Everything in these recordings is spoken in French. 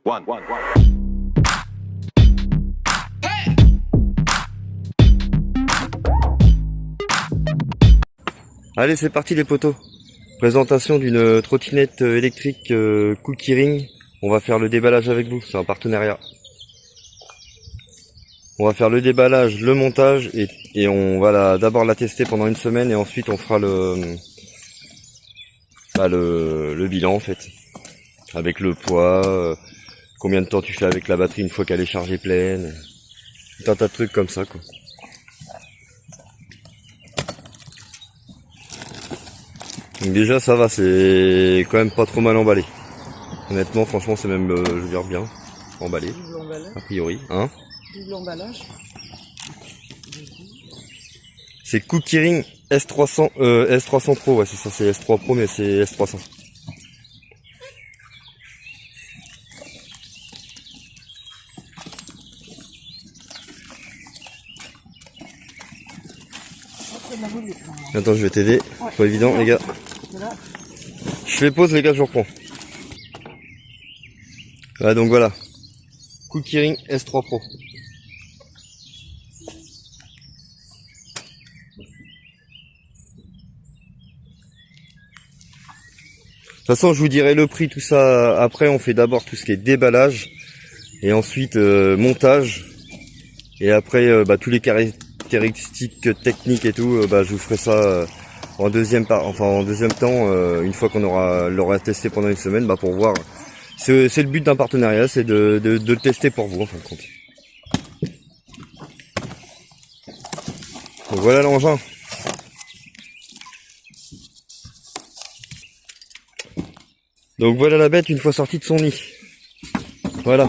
One. Allez, c'est parti les potos. Présentation d'une trottinette électrique Cookie Ring. On va faire le déballage avec vous, c'est un partenariat. On va faire le déballage, le montage et on va d'abord la tester pendant une semaine et ensuite on fera le bilan en fait. Avec le poids, combien de temps tu fais avec la batterie une fois qu'elle est chargée pleine. Tout un tas de trucs comme ça quoi. Donc déjà ça va, c'est quand même pas trop mal emballé. Honnêtement, franchement c'est même, je veux dire, bien emballé. A priori, hein. Double emballage. C'est Cookie Ring S300, S300 Pro, ouais c'est ça, c'est S3 Pro mais c'est S300. Attends, je vais t'aider, pas évident les gars. Je fais pause les gars, je reprends. Ah donc voilà, Cookie Ring S3 Pro. De toute façon, je vous dirai le prix, tout ça. Après, on fait d'abord tout ce qui est déballage et ensuite montage. Et après, tous les caractéristiques techniques et tout, je vous ferai ça en deuxième temps, une fois qu'on l'aura testé pendant une semaine, pour voir. C'est le but d'un partenariat, c'est de le tester pour vous en fin de compte. Donc voilà l'engin. Donc voilà la bête une fois sortie de son nid. Voilà.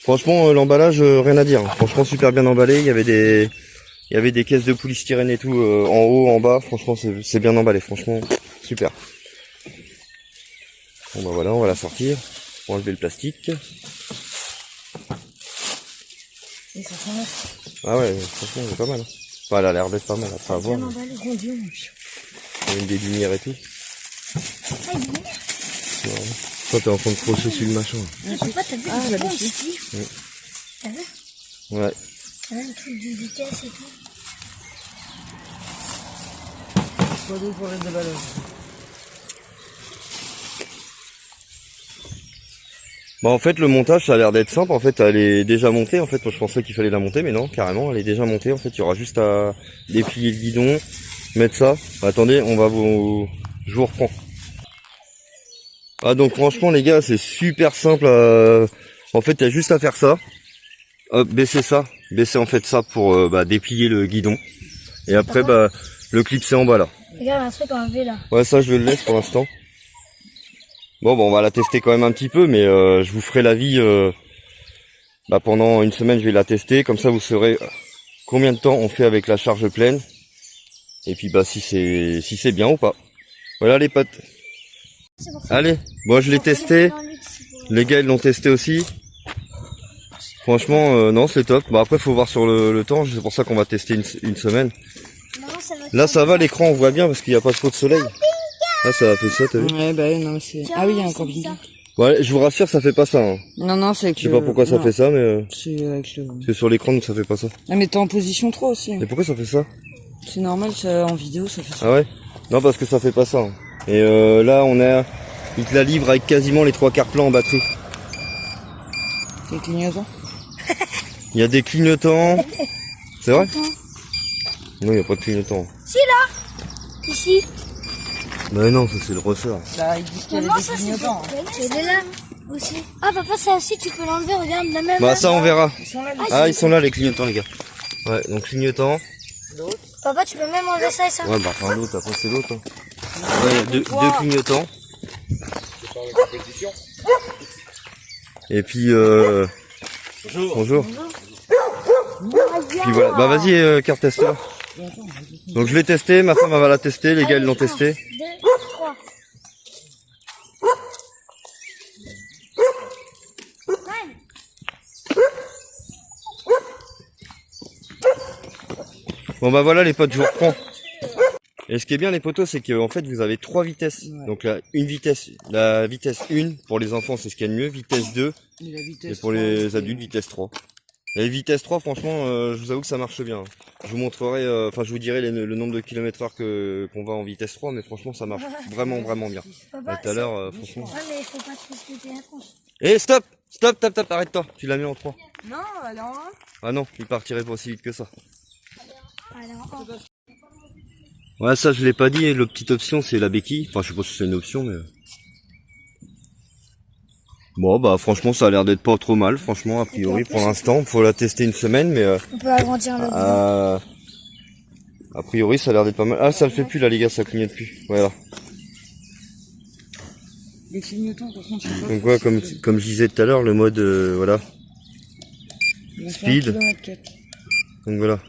Franchement l'emballage rien à dire. Franchement super bien emballé. Il y avait des caisses de polystyrène et tout en haut, en bas. Franchement c'est bien emballé. Franchement super. Bon voilà, on va la sortir. On va enlever le plastique. Et ça sent neuf. Ah ouais, franchement elle est pas mal. Enfin, elle a l'air d'être pas mal après avoir. Bien emballé, mon Dieu. Il y a des lumières et tout. Ah, il est Toi t'es en train de crocher sur le machin. t'as vu le pont ici. T'as vu? Ouais. T'as vu le truc du vitesse et tout. Pas d'eau pour le déballage. En fait le montage ça a l'air d'être simple, en fait elle est déjà montée, en fait moi je pensais qu'il fallait la monter mais non, carrément elle est déjà montée, en fait il y aura juste à déplier le guidon, mettre ça. Attendez, je vous reprends. Ah donc franchement les gars c'est super simple, en fait il y a juste à faire ça, hop, baisser en fait ça pour déplier le guidon et après le clipser en bas là. Regarde un truc enlevé là. Ouais ça je le laisse pour l'instant. Bon on va la tester quand même un petit peu mais je vous ferai l'avis pendant une semaine je vais la tester, comme ça vous saurez combien de temps on fait avec la charge pleine et puis si c'est bien ou pas. Voilà les potes. Allez, bon je l'ai testé, les gars ils l'ont testé aussi. Franchement non c'est top. Après faut voir sur le temps, c'est pour ça qu'on va tester une semaine. Là ça va, l'écran on voit bien parce qu'il n'y a pas trop de soleil. Là ça a fait ça, t'as vu? Ouais non mais c'est... Ah oui il y a un camping-car. Ouais, je vous rassure ça fait pas ça hein. Non c'est que... Je sais pas pourquoi ça fait ça mais c'est sur l'écran donc ça fait pas ça. Ah mais t'es en position 3 aussi. Et pourquoi ça fait ça? C'est normal, en vidéo ça fait ça. Ah ouais? Non parce que ça fait pas ça hein. Et là il te la livre avec quasiment les 3/4 plans en batterie. Des clignotants. Il y a des clignotants. C'est vrai? Non, il n'y a pas de clignotants. Si là, ici. Mais non, ça c'est le ressort. Là, il dit qu'il y avait des clignotants. Il est là aussi. Ah papa, ça aussi tu peux l'enlever, regarde la même. Ça on verra. Ils sont là, Ah ils sont là les clignotants les gars. Ouais, donc clignotants. Papa, tu peux même enlever ça et ça. Ouais l'autre, après c'est l'autre. Hein. Ouais, deux clignotants. Et puis bonjour. Puis voilà, vas-y carte testeur. Donc je l'ai testé, ma femme elle va la tester, les gars ils l'ont testé. 2, 3. Bon voilà les potes, je vous reprends. Et ce qui est bien les potos, c'est qu'en fait vous avez 3 vitesses. Ouais. Donc là, une vitesse, la vitesse 1 pour les enfants c'est ce qu'il y a de mieux, vitesse 2 Et la vitesse et pour 3, les ok. adultes vitesse 3. Et vitesse 3 franchement je vous avoue que ça marche bien. Je vous montrerai, enfin je vous dirai le nombre de kilomètres heure qu'on va en vitesse 3, mais franchement ça marche vraiment bien. Papa, Tout à l'heure franchement. Ouais, mais il faut pas trop se péter la tronche. Et stop, arrête-toi, tu l'as mis en 3. Non, elle est en 1. Ah non, il partirait pas aussi vite que ça. Alors, Ouais, ça je l'ai pas dit, la petite option c'est la béquille. Enfin je sais pas si c'est une option mais... Bon bah franchement ça a l'air d'être pas trop mal, franchement a priori pour l'instant. Faut la tester une semaine mais... on peut agrandir le guidon. A priori ça a l'air d'être pas mal. Ah ça le fait plus là les gars, ça clignote plus. Voilà. Les clignotants, par contre, je sais pas. Donc ouais, comme je disais tout à l'heure, le mode voilà. Speed. 1 km 4. Donc voilà.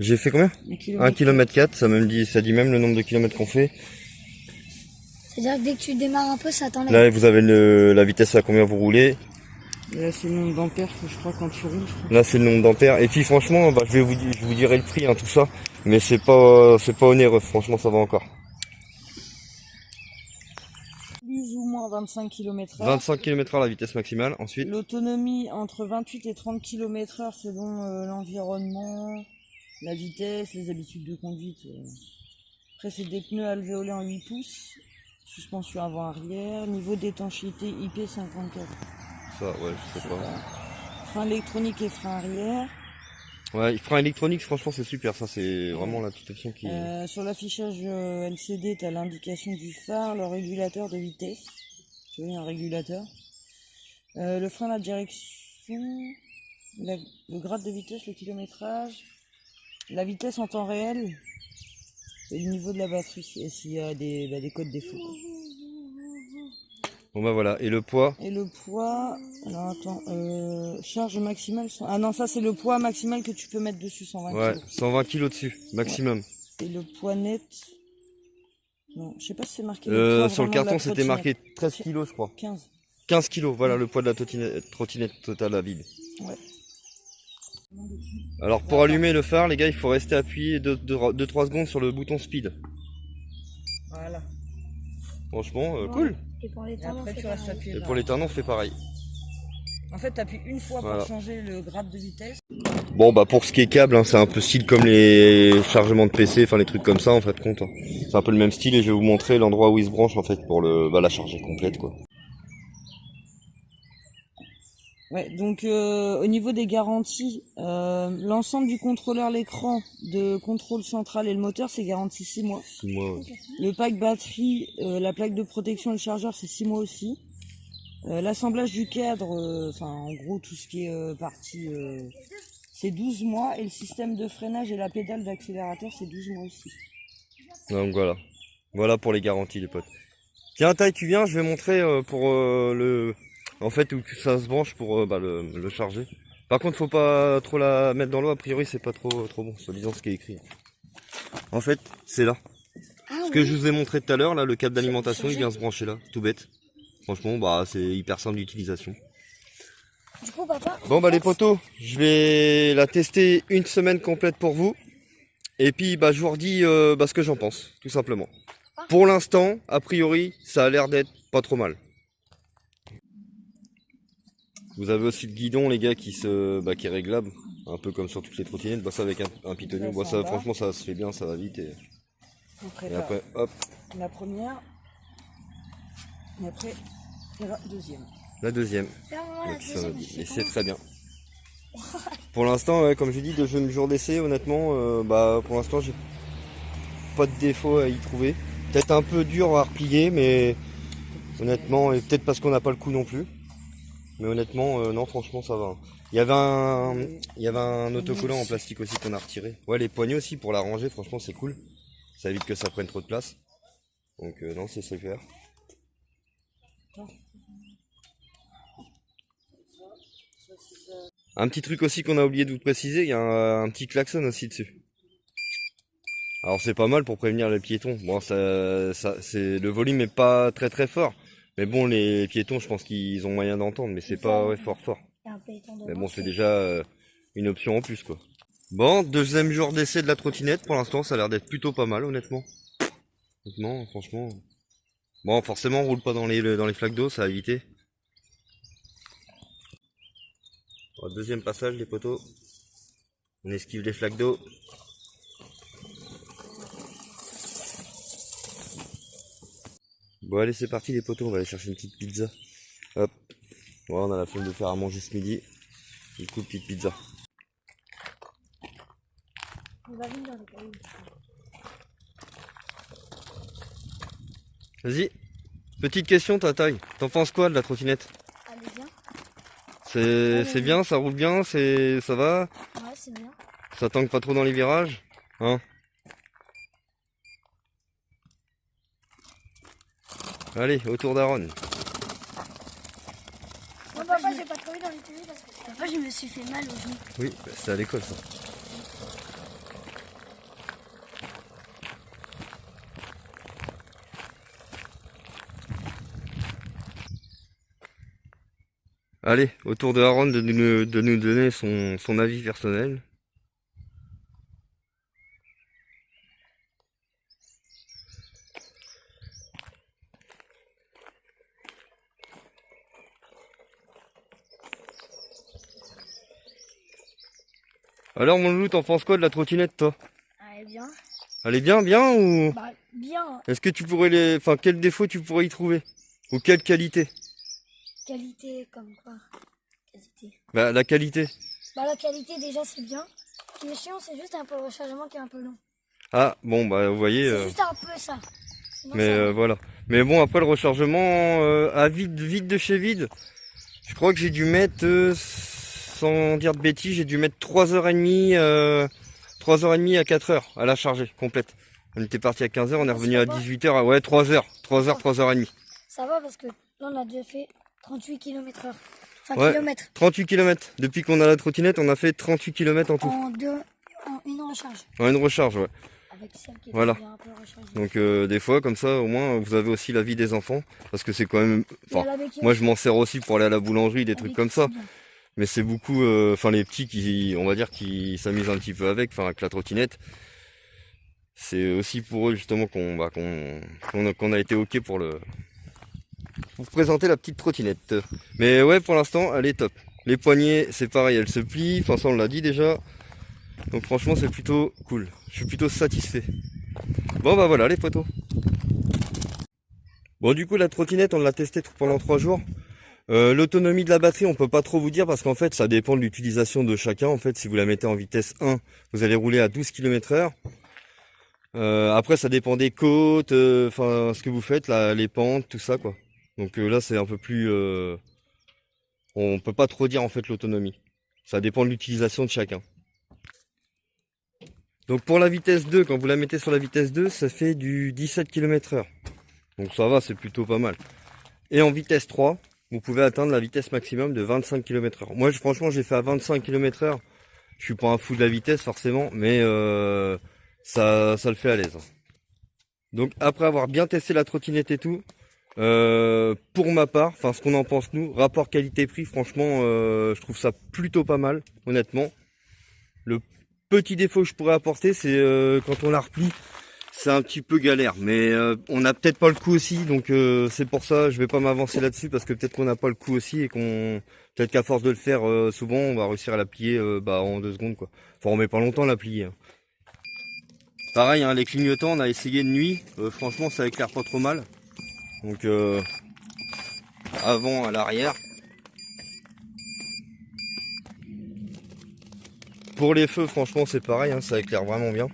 J'ai fait combien? 1 km 4, ça dit même le nombre de kilomètres qu'on fait. C'est-à-dire que dès que tu démarres un peu, ça t'enlève. Là vous avez la vitesse à combien vous roulez. Et là, c'est le nombre d'ampères que je crois quand tu roules. Là c'est le nombre d'ampères. Et puis franchement, bah, je vous dirai le prix, hein, tout ça. Mais c'est pas onéreux, franchement ça va encore. Plus ou moins 25 km/h. 25 km/h la vitesse maximale, ensuite. L'autonomie entre 28 et 30 km/h selon l'environnement, la vitesse, les habitudes de conduite. Après, c'est des pneus alvéolés en 8 pouces, suspension avant-arrière, niveau d'étanchéité IP54. Ça, ouais, je sais pas. Frein électronique et frein arrière. Ouais, frein électronique, franchement, c'est super. Ça, c'est vraiment la petite option qui... Sur l'affichage LCD, tu as l'indication du phare, le régulateur de vitesse. Tu vois, il y a un régulateur. Le frein, la direction, le grade de vitesse, le kilométrage, la vitesse en temps réel et le niveau de la batterie, et s'il y a des codes défauts. Bon bah voilà, et le poids? Et le poids, alors attends, charge maximale, ah non, ça c'est le poids maximal que tu peux mettre dessus, 120 kg. Ouais, 120 kg dessus, maximum. Ouais. Et le poids net, non, je sais pas si c'est marqué. Sur le carton, c'était marqué 13 kg, je crois. 15. 15 kg, voilà le poids de la trottinette totale à vide. Ouais. Alors pour allumer le phare, les gars, il faut rester appuyé 2-3 secondes sur le bouton speed. Voilà. Franchement, cool. Et pour les Et talons, après, tu restes appuyé. Et pour les talons, on fait pareil. En fait, tu appuies une fois Voilà. pour changer le grade de vitesse. Bon bah pour ce qui est câble, hein, c'est un peu style comme les chargements de PC, enfin les trucs comme ça en fait compte. Hein. C'est un peu le même style et je vais vous montrer l'endroit où il se branche en fait pour la charger complète quoi. Ouais, donc au niveau des garanties, l'ensemble du contrôleur, l'écran de contrôle central et le moteur, c'est garanti 6 mois. 6 mois. Ouais. Le pack batterie, la plaque de protection et le chargeur, c'est 6 mois aussi. L'assemblage du cadre, enfin en gros tout ce qui est partie, c'est 12 mois. Et le système de freinage et la pédale d'accélérateur, c'est 12 mois aussi. Donc voilà. Voilà pour les garanties les potes. Tiens Taille, tu viens, je vais montrer pour en fait où ça se branche pour le charger. Par contre faut pas trop la mettre dans l'eau, a priori c'est pas trop bon, soi-disant ce qui est écrit. En fait c'est là. Ce que je vous ai montré tout à l'heure, là le câble d'alimentation il vient se brancher là, tout bête. Franchement bah c'est hyper simple d'utilisation. Du coup, papa. Bon bah les potos, je vais la tester une semaine complète pour vous. Et puis bah je vous redis ce que j'en pense, tout simplement. Pour l'instant, a priori, ça a l'air d'être pas trop mal. Vous avez aussi le guidon les gars qui est réglable, un peu comme sur toutes les trottinettes, bah ça avec un pitonnier, bah ça franchement ça se fait bien, ça va vite et après hop. La première, et après la deuxième. La deuxième. Voilà, Et c'est très bien. Pour l'instant, ouais, comme je dis, de jour d'essai, honnêtement, pour l'instant j'ai pas de défaut à y trouver. Peut-être un peu dur à replier, mais honnêtement, et peut-être parce qu'on n'a pas le coup non plus. Mais honnêtement, non, franchement, ça va. Il y avait un autocollant en plastique aussi qu'on a retiré. Ouais, les poignées aussi pour la ranger, franchement, c'est cool. Ça évite que ça prenne trop de place. Donc, non, c'est super. Un petit truc aussi qu'on a oublié de vous préciser, il y a un petit klaxon aussi dessus. Alors c'est pas mal pour prévenir les piétons. Bon, le volume est pas très fort. Mais bon, les piétons, je pense qu'ils ont moyen d'entendre, mais c'est pas fort. Mais bon, c'est déjà une option en plus, quoi. Bon, deuxième jour d'essai de la trottinette. Pour l'instant, ça a l'air d'être plutôt pas mal, honnêtement. Honnêtement, franchement. Bon, forcément, on roule pas dans les flaques d'eau, ça a évité. Bon, deuxième passage, les poteaux. On esquive les flaques d'eau. Bon, allez, c'est parti, les poteaux. On va aller chercher une petite pizza. Hop. Voilà, on a la flemme de faire à manger ce midi. Du coup, petite pizza. On va venir dans les cailloux. Vas-y. Petite question, ta taille. T'en penses quoi de la trottinette? Allez, viens. C'est bien, ça roule bien, ça va? Ouais, c'est bien. Ça tangue pas trop dans les virages? Hein? Allez, autour d'Aaron. Non, papa, j'ai pas trouvé dans les télés parce que papa, je me suis fait mal au genou. Oui, bah, c'est à l'école ça. Allez, autour de Aaron de nous donner son avis personnel. Alors mon loulou, t'en penses quoi de la trottinette toi? Allez, bien. Elle est bien ou? Bah, bien. Est-ce que tu pourrais enfin quel défaut tu pourrais y trouver? Ou quelle qualité? Qualité, comme quoi? Qualité. Bah la qualité. Bah, la qualité, déjà, c'est bien. Ce qui est chiant, c'est juste un peu le rechargement qui est un peu long. Ah bon bah vous voyez. C'est juste un peu ça. Sinon, Mais ça va. voilà. Mais bon après le rechargement à vide de chez vide, je crois que j'ai dû mettre sans dire de bêtises, j'ai dû mettre 3h30 3h30 à 4h à la charger complète. On était parti à 15h, on est revenu à 18h, ouais 3h, 3h30. Ça va parce que là, on a déjà fait 38 km/h. Enfin, Ouais. kilomètres. 38 km. Depuis qu'on a la trottinette, on a fait 38 km en tout. En une recharge. En une recharge, ouais. Avec celle qui est Voilà. déjà un peu rechargée. Donc des fois comme ça au moins vous avez aussi l'avis des enfants parce que c'est quand même Il y a enfin la béquille moi aussi. je m'en sers aussi pour aller à la boulangerie, des La trucs béquille, comme ça. c'est bien. Mais c'est beaucoup enfin les petits qui on va dire qui s'amusent un petit peu avec la trottinette. C'est aussi pour eux justement qu'on a été OK pour vous présenter la petite trottinette. Mais ouais pour l'instant elle est top. Les poignées c'est pareil, elles se plient, enfin ça on l'a dit déjà. Donc franchement c'est plutôt cool. Je suis plutôt satisfait. Bon bah voilà les potos. Bon du coup la trottinette on l'a testée pendant 3 jours. L'autonomie de la batterie on peut pas trop vous dire parce qu'en fait ça dépend de l'utilisation de chacun. En fait si vous la mettez en vitesse 1 vous allez rouler à 12 km/h. Après ça dépend des côtes, enfin ce que vous faites, les pentes, tout ça quoi. Donc là c'est un peu plus... on peut pas trop dire en fait l'autonomie. Ça dépend de l'utilisation de chacun. Donc pour la vitesse 2, quand vous la mettez sur la vitesse 2, ça fait du 17 km/h. Donc ça va, c'est plutôt pas mal. Et en vitesse 3, vous pouvez atteindre la vitesse maximum de 25 km/h. Moi franchement j'ai fait à 25 km/h. Je suis pas un fou de la vitesse forcément, mais ça le fait à l'aise. Donc après avoir bien testé la trottinette et tout, pour ma part, enfin ce qu'on en pense nous, rapport qualité-prix, franchement je trouve ça plutôt pas mal, honnêtement. Le petit défaut que je pourrais apporter, c'est quand on la replie, c'est un petit peu galère. Mais on n'a peut-être pas le coup aussi, donc c'est pour ça, je vais pas m'avancer là-dessus parce que peut-être qu'on n'a pas le coup aussi et peut-être qu'à force de le faire souvent, on va réussir à la plier en 2 secondes quoi. Enfin, on met pas longtemps à la plier. Hein. Pareil, hein, les clignotants, on a essayé de nuit, franchement, ça éclaire pas trop mal. Donc avant à l'arrière. Pour les feux, franchement, c'est pareil, hein, ça éclaire vraiment bien.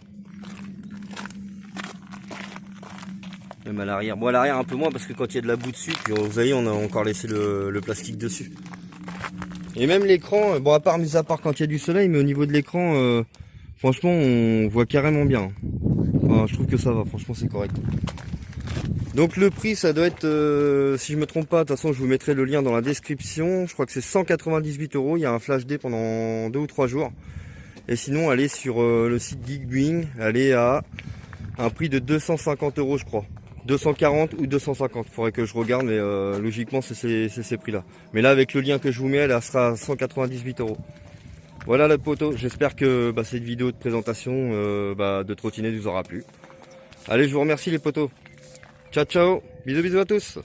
Même à l'arrière. Bon, à l'arrière, un peu moins parce que quand il y a de la boue dessus, puis vous voyez, on a encore laissé le plastique dessus. Et même l'écran, bon, mis à part quand il y a du soleil, mais au niveau de l'écran, franchement, on voit carrément bien. Enfin, je trouve que ça va, franchement, c'est correct. Donc le prix, ça doit être, si je me trompe pas, de toute façon, je vous mettrai le lien dans la description. Je crois que c'est 198 €. Il y a un flash day pendant 2 ou 3 jours. Et sinon, allez sur le site Geekbring, allez à un prix de 250 € je crois. 240 ou 250, faudrait que je regarde, mais logiquement c'est ces prix-là. Mais là, avec le lien que je vous mets, elle sera à 198 €. Voilà la poteau, j'espère que cette vidéo de présentation de trottinette vous aura plu. Allez, je vous remercie les potos. Ciao, ciao. Bisous, bisous à tous.